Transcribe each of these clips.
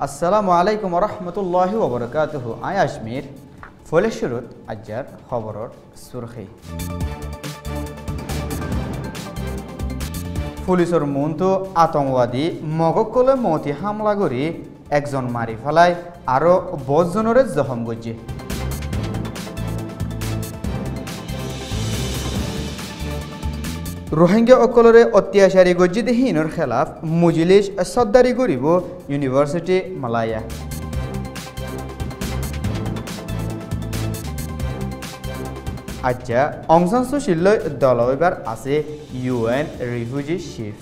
আসসালামু আলাইকুম রহমতুল্লাহি ওবরকাতুহু আই আজমির ফলে শুরুত আজ্জার খবরর সুরখি পুলিশের মনতো আতঙ্কবাদী মগকলে মতি হামলা করি একজন মারি ফেলায় আরো ৫০ জনরে জখম করছে। রোহিঙ্গা অকলরে অত্যাচারী গজ্জিদহীনের খেলাফ মজলিস সদ্দারি করিব ইউনিভার্সিটি মালায়া। আচ্ছা অং সান সু চিলৈ দল এবার আছে UN রিফিউজি চিফ।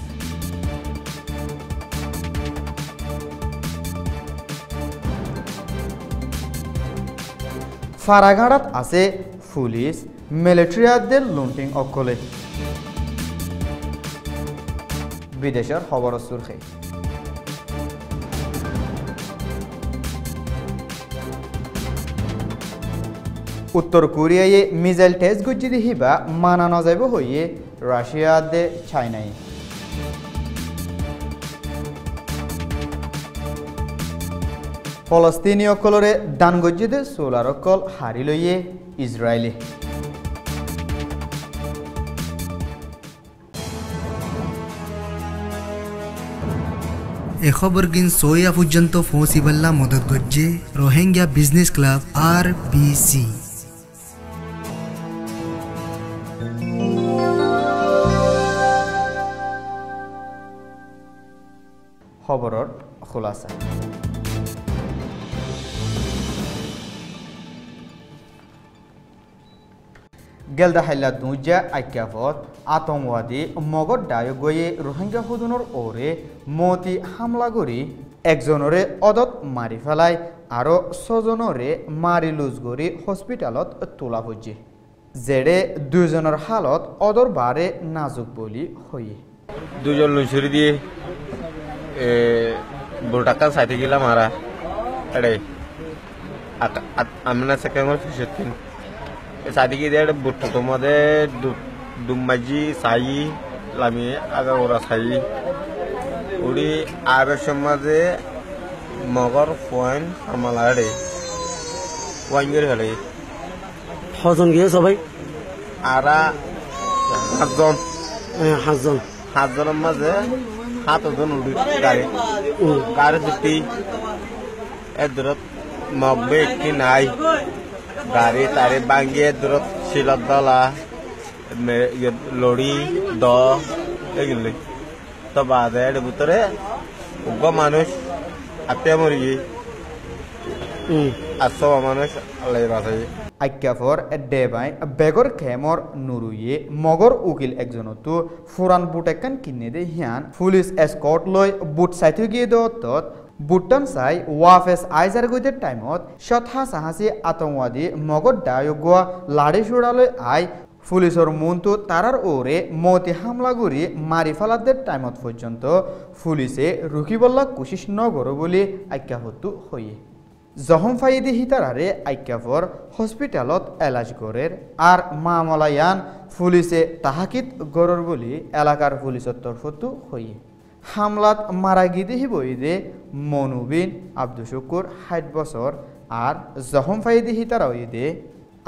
ফারাঘাটাত আছে পুলিশ মিলিটারিয়াদের লুণ্টিং অকলে। বিদেশের খবর সুরখে উত্তর কোরিয়ায় মিসাইল টেস্ট গুজি দিহিবা মানা নযাব হইয়ে রাশিয়া দে চাইনাই। ফলস্তিনীয় কলরে দান গজি দে সোলার কল হারি লইয়ে ইসরায়েলি। এ খবর কিন সোয়া পর্যন্ত পৌঁছিবাল্লা মদত গজ্জে রোহিঙ্গা বিজনেস ক্লাব RBC। খবরর খোলাসা গেলদা হাইলা দুজা আইক্যাফত আতঙ্কবাদী মগর ডায় গয়ে রোহিঙ্গা হুদুনর ওরে মতি হামলা করি একজনরে অদত মারি ফেলায় আরো ৬ জনরে মারি লুজ করি হসপিটালত তোলা হচ্ছে। যেড়ে ২ জনের হালত অদর বারে নাজুক বলি হইয়ে। ২ জন লুচুরি দিয়ে বুড়াক্কা সাইতে গেলাম আরা এটাই আমি না সেকেন্ড ফিসের সাদিকে দিয়ে বুট্টো তোমাদের দুমাজি সাই লামি আগা ওরা সাই উড়ি আবের সমাজে মগর পয়েন্ট আমালাড়ে ওয়াইঙ্গের হলে কজন গিয়ে সবাই আরা ৭ জন ৭ জনের মাঝে ৭ জন উড়ি গাড়ি দুটি এর দূরত মগবে একটি নাই গাড়ি তারে বাঙ্গিয়ে দূরত শিলত দলা লড়ি দ এগুলি তো বাদে এর ভিতরে উগ্র মানুষ আত্মীয় মরি আর সব মানুষ আল্লাহ বাঁচাই। আইক্যাফর দেবাই বেগর খেমর নুরুয়ে মগর উকিল একজনতো ফুরান বুট একান কিনে দে হিয়ান পুলিশ এসকর্ট লই বুট সাইথু গিয়ে দত বুটন সাই ওয়াফেস আইজার গইদের টাইমত শতহা সাহাসি আতঙ্কবাদী মগর ডায়গোয়া লাড়ি সুড়ালৈ আই পুলিশের মনতো তারার ওরে মতি হামলা করি মারি ফেলাদের টাইমত পর্যন্ত পুলিশে রুকিবল্লা কোশিশ নগর বলে আইক্যাফতু হইয়ে। জহম ফাইদি হিতারারে আইক্যাফর হসপিটালত এলাজ গরের আর মামলায়ান পুলিশে তাহাকিত গরর বলি এলাকার পুলিশের তরফতু হইয়ে। হামলাত মারা গিদিহি বইদে মনুবিন আব্দুল শুকুর ৬০ বছর আর জহম ফাইদি হিতারা ওইদে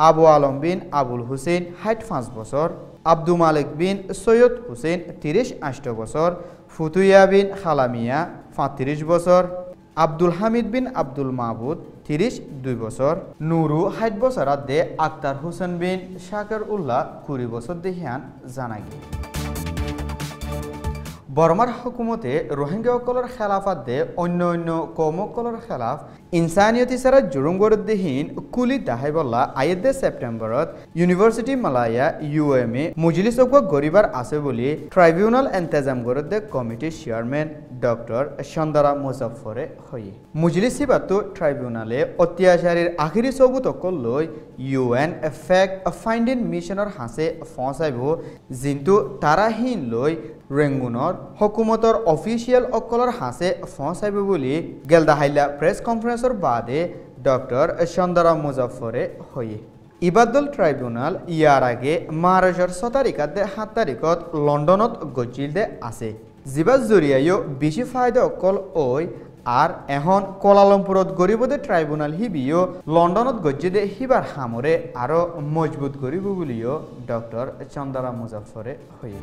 আবু আলম বিন আবুল হুসেন ৬৫ বছর, আব্দুল মালিক বিন সৈয়দ হুসেন ৩৮ বছর, ফুতুইয়া বিন খালামিয়া ৩৫ বছর, আব্দুল হামিদ বিন আব্দুল মাহবুদ ৩২ বছর, নুরু ৬০ বছর দে আক্তার হোসেন বিন শাকের উল্লাহ ২০ বছর দেহিয়ান জানা গিয়ে। বর্মার হুকুমতে রোহিঙ্গা অকলর খেলাফাত দে অন্য অন্য কৌমকলর খেলাফ ইনসানিয়তি সারা জুরুমগরদ্দিহীন কুলি দাহাইবল্লা আয়েদে সেপ্টেম্বরত ইউনিভার্সিটি মালায়া UMA মজলিস অক গরিবার আছে বলি ট্রাইব্যুনাল এন্তেজাম গরদ্দে কমিটির চেয়ারম্যান ডক্টর সন্দারা মুজাফরে হয়ে। মজলিস সিবাতো ট্রাইব্যুনালে অত্যাচারীর আখিরি সবুত অকল লৈ UN ফ্যাক্ট ফাইন্ডিং মিশনের হাসে ফসাইব জিন্তু তারাহীন লৈ রেঙ্গুনর হকুমতর অফিসিয়াল অকলর হাসে ফসাইব বলি গেলদাহাইলা প্রেস কনফারেন্সর বাদে ডক্টর সন্দারা মুজাফরে হয়ে। ইবাদুল ট্রাইব্যুনাল ইয়ার আগে মার্চৰ ৬ তাৰিখত ৭ তাৰিখত লণ্ডনত গজিল দে আছে। জিবাজ জৰিয়ায়ো বেশি ফায়দা অকল ওই আর এখন কোলালামপুরত গরিবদের ট্রাইব্যুনাল হিবিও লন্ডনত গজ্জিদে হিবার হামরে আরো মজবুত করিব বলিও ডক্টর চন্দরা মুজাফরে হয়ে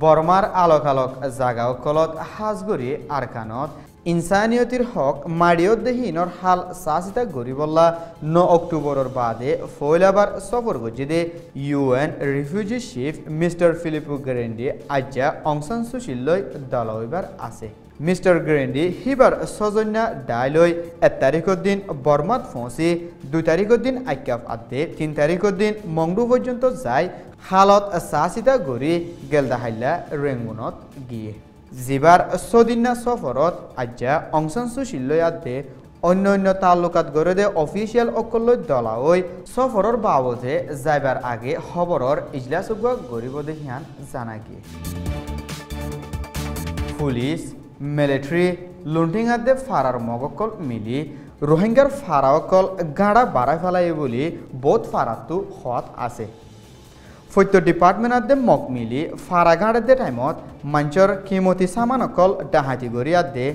বর্মার আলোক আলোক জাগাও কলত হাজগরি আরকানত ইনসানিয়তির হক মাড়িয়দ্দেহীনর হাল সাসিতা গরিবল্লা 9 অক্টোবরের বাদে ফয়লাবার সফর গজিদে UN refugee chief mister Filippo Grandi আজ্জা অংসান সুশীললৈ দলইবার আছে মিস্টার গ্যারেন্ডি হিবার সজন্যা ডাইলই 1 তারিখের দিন বর্মাত পৌঁছি 2 তারিখের দিন আইকাফ আদে 3 তারিখের দিন মংডু পর্যন্ত যায় হালত সাসিতা গরি গেলদাহাইলা রেঙ্গুনত গিয়ে জিবার সদিনা সফরত আজ্জা অংসান সুশীললৈ আদে অন্য তালুকাত গড়ে অফিসিয়াল অকল্য দলাওই সফরের বাবদে যাইবার আগে খবরের ইজলাস গরিব দেখিয়ান জানা গিয়ে পুলিশ মিলিটারি লুণ্টিং আদে ফারার মগকল মিলি রোহিঙ্গার ফারাওকল গাড়া বাড়াই ফেলাই বলি বোধ ফারাতু হত আছে ফৈত্য ডিপার্টমেন্ট আদে মক মিলি ফারা গাড়ে টাইমত মঞ্চর কিমতি সামান অকল ডাহাতি গড়ি আদে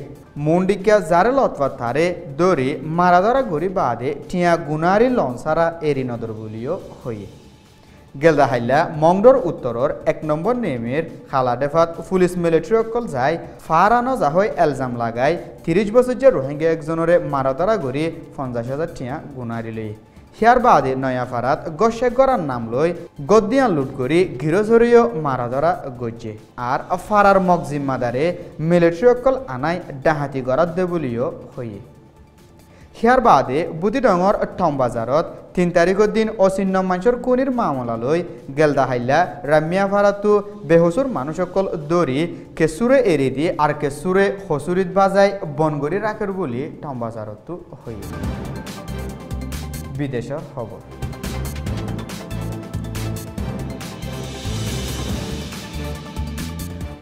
মুন্ডিকা জারে লতফা তারে দৌড়ি মারাদরা গড়ি বাদে টিয়া গুনারি লঞ্চারা এরি নদর বলিও হয়ে গেলদাহাইলা মংডর উত্তরর 1 নম্বর নেমের খালা ডেফাত পুলিশ মিলিটারি অকল যায় ফারানো যাহই এলজাম লাগাই 30 বছর যে রোহিঙ্গা একজনরে মারাদরা গড়ি 50,000 টিয়া গুনারি লই হিয়ার বাদে নয়া ফারাত গসে গড়ার নাম লই গদ্দিয়ান লুট করি গিরোজরিও মারাদরা গজ্জে আর ফারার মক জিম্মাদারে মিলিটারি অকল আনাই ডাহাতি গড়াত দে বলিও হয়ে হিয়ার বাদে বুদিডঙর টমবাজারত 3 তারিখের দিন অচিহ্ন মানুষের কুনির মামলা লই গেলদাহাইলা রামিয়া ফারাতু বেহসুর মানুষ সকল দৌড়ি কেসুরে এরি দি আর কেসুরে হসুরিত বাজাই বনগড়ি রাখের বলি টমবাজারত হয়ে বিদেশের খবর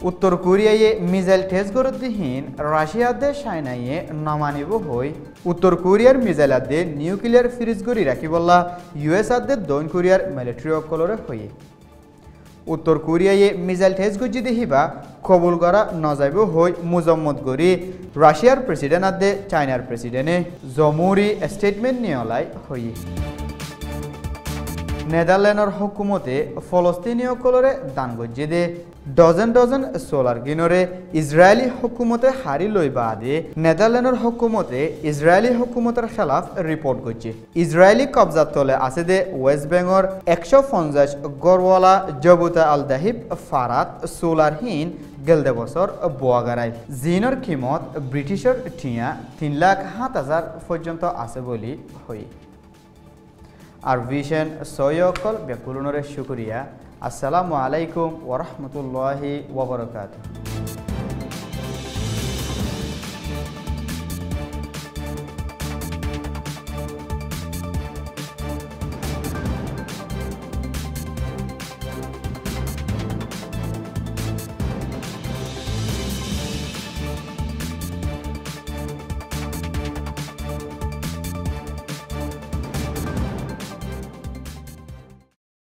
উত্তর কোরিয়ায় মিসাইল টেস্ট গরদিহীন রাশিয়াতে সাইনাইয়ে নমানিব হই উত্তর কোরিয়ার মিসাইল আদে নিউক্লিয়ার ফ্রিজ গড়ি রাখিবল্লা ইউএস আদে দক্ষিণ কোরিয়ার মিলিটারি অকলরে হয়ে উত্তর কোরিয়ায় মিসাইল টেস্ট গজি দেখিবা কবুল করা নজাইব হই মুজম্মদ গড়ি রাশিয়ার প্রেসিডেন্ট আদে চাইনার প্রেসিডেন্টে জমুরি স্টেটমেন্ট নিয়লাই হই নেদারল্যান্ডর হুকুমতে ফলস্তিনীয় কলরে দান গজি দে ডজন সোলার গিনরে ইসরায়েলি হুকুমতে হারি লই বাদে নেদারল্যান্ডর হুকুমতে ইসরায়েলি হুকুমতের খেলাফ রিপোর্ট করছে ইসরায়েলি কবজাত তলে আছে দে ওয়েস্ট বেঙ্গর 150 গড়ওয়ালা জবুতা আল দাহিব ফারাত সোলারহীন গেলদে বছর বোয়াগারাই জিনর কিমত ব্রিটিশের টিয়া 3,07,000 পর্যন্ত আছে বলি হই আর ভিশন সৈয়কল বেকুলনরে শুকরিয়া আসসালামু আলাইকুম ওয়া রাহমাতুল্লাহি ওয়া বারাকাতুহু।